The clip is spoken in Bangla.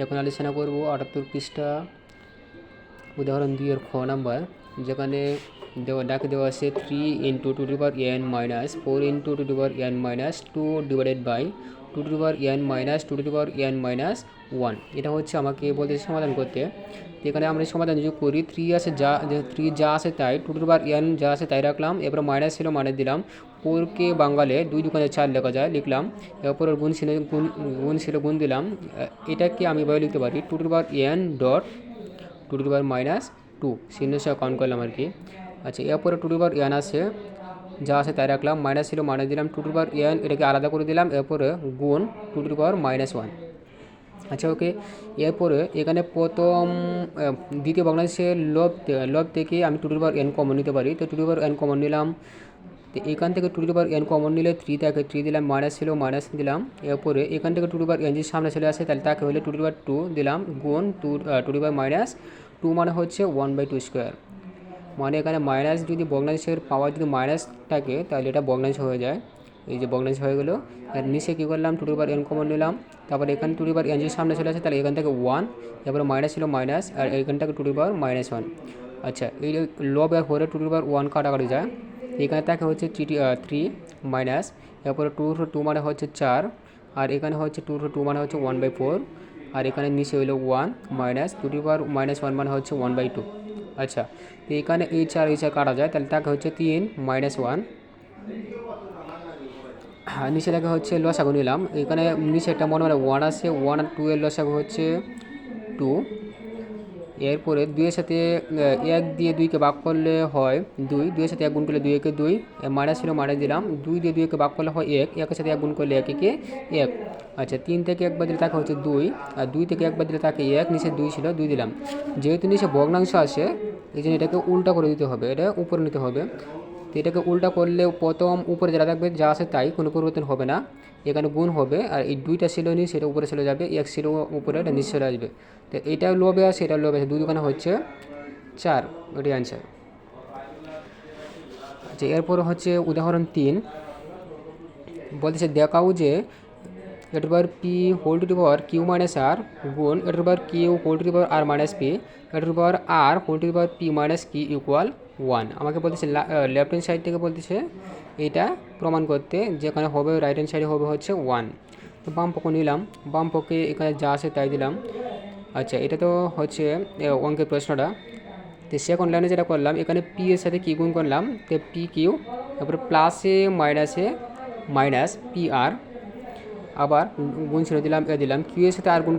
এখন আলোচনা করব 78 পৃষ্ঠা উদাহরণ 2 এর খ নাম্বার, যেখানে দেওয়া আছে 3 into two two power n minus 4 into two two power n minus 2 divided by two two power n minus two two power n minus 1। এটা হচ্ছে আমাকে বলতেছে সমাধান করতে। এখানে আমরা সমাধান যোগ করি, 3 আছে যা আছে তাই, টু টু পাওয়ার n যা আছে তাই রাখলাম, এরপর মাইনাস ছিল মাইনাস দিলাম, 4কে বাঙালে 2 দোকানে 4 লেখা যায় লিখলাম, এরপর গুণ ছিল গুণ দিলাম। এটাকে আমি এভাবে লিখতে পারি two two power n dot two two power minus 2 চিহ্নের সাথে কাউন্ট করলাম আর কি। আচ্ছা, এরপরে টু টু পাওয়ার n আছে যা আছে তাই রাখলাম, মাইনাস ছিল মাইনাস দিলাম, টু টু পাওয়ার n এটাকে আলাদা করে দিলাম, এরপরে গুণ টু টু পাওয়ার মাইনাস 1। আচ্ছা ওকে, এরপরে এখানে প্রথম দ্বিতীয় ভগ্নাংশের লব থেকে আমি two two power n common নিতে পারি, তো two two power n common নিলাম। তো এখান থেকে two two power n common নিলে 3 থাকে 3 দিলাম, মাইনাস ছিল মাইনাস দিলাম, এরপরে এখান থেকে টু টু পাওয়ার n যদি সামনে চলে আসে তাহলে তাকে হলে টু টু পাওয়ার 2 দিলাম, গুণ টু টু পাওয়ার মাইনাস 2 মানে হচ্ছে 1/2 স্কোয়ার। মানে এখানে মাইনাস যদি ভগ্নাংশের পাওয়ার যদি মাইনাস থাকে তাহলে এটা ভগ্নাংশ হয়ে যায়, এই যে ভগ্নাংশ হয়ে গেলো। আর নিচে কী করলাম, two two power n common নিলাম, তারপরে এখানে টু টু পাওয়ার n যদি সামনে চলে আসে তাহলে এখান থেকে 1, এরপরে মাইনাস ছিল মাইনাস, আর এখান থেকে টু টু পাওয়ার মাইনাস 1। আচ্ছা, এই লব এর পরে টু টু পাওয়ার 1 কাটাকাটি যায়, এখানে থাকে হচ্ছে 3 মাইনাস, এরপরে 2 মানে হচ্ছে 4, আর এখানে হচ্ছে 2 মানে হচ্ছে 1/4, আর এখানে নিচে হইলো 1 minus two two power minus 1 মানে হচ্ছে 1/2। আচ্ছা, তো এখানে এই 4 কাটা যায়, তাহলে তাকে হচ্ছে 3 মাইনাস 1। নিচে লেখা হচ্ছে লসাগু নিলাম, এখানে নিচে একটা মনে 1 আছে, 1 আর 2 এর লসাগু হচ্ছে 2। এরপরে 2 এর সাথে 1 দিয়ে 2কে ভাগ করলে হয় 2, 2 এর সাথে 1 গুণ করলে 2 একে 2, মাইনাস ছিল মাইনাস দিলাম, 2 দিয়ে 2কে ভাগ করলে হয় 1, 1 এর সাথে 1 গুণ করলে 1 একে 1। আচ্ছা, 3 থেকে 1 বাদ দিলে তাকে হচ্ছে 2, আর 2 থেকে 1 বাদ দিলে তাকে 1, নিচে 2 ছিল 2 দিলাম। যেহেতু নিচে ভগ্নাংশ আছে এই জন্য এটাকে উল্টা করে দিতে হবে, এটা উপরে নিতে হবে। তো এটাকে উল্টা করলে প্রথম উপরে যেটা থাকবে যা আছে তাই, কোনো পরিবর্তন হবে না, এখানে গুণ হবে, আর এই 2টা ছিল নি সেটা উপরে চলে যাবে, 1 ছিল উপরে এটা নিচে চলে আসবে। তো এটাও লোভে আছে এটাও লোভে আছে, 2 দোকানে হচ্ছে 4, ওটাই অ্যান্সার। আচ্ছা, এরপর হচ্ছে উদাহরণ 3, বলতেছে দেখাও যে A to power P whole to the power Q minus R গুণ A to power Q whole to the power R minus P A to power R whole to the power P minus Q equal 1। আমাকে বলতেছে লেফট হ্যান্ড সাইড থেকে বলতেছে এটা প্রমাণ করতে, যেখানে হবে রাইট হ্যান্ড সাইডে হবে হচ্ছে 1। তো বাম পক্ষ নিলাম, বাম পক্ষে এখানে যা আছে তাই দিলাম। আচ্ছা, এটা তো হচ্ছে অঙ্কের প্রশ্নটা। তো সেকেন্ড লাইনে যেটা করলাম, এখানে পি এর সাথে কি গুণ করলাম, তো পি কিউ, তারপরে প্লাসে মাইনাসে মাইনাস পি আর, আবার গুণ ছিল দিলাম কিউ এর সাথে আর গুণ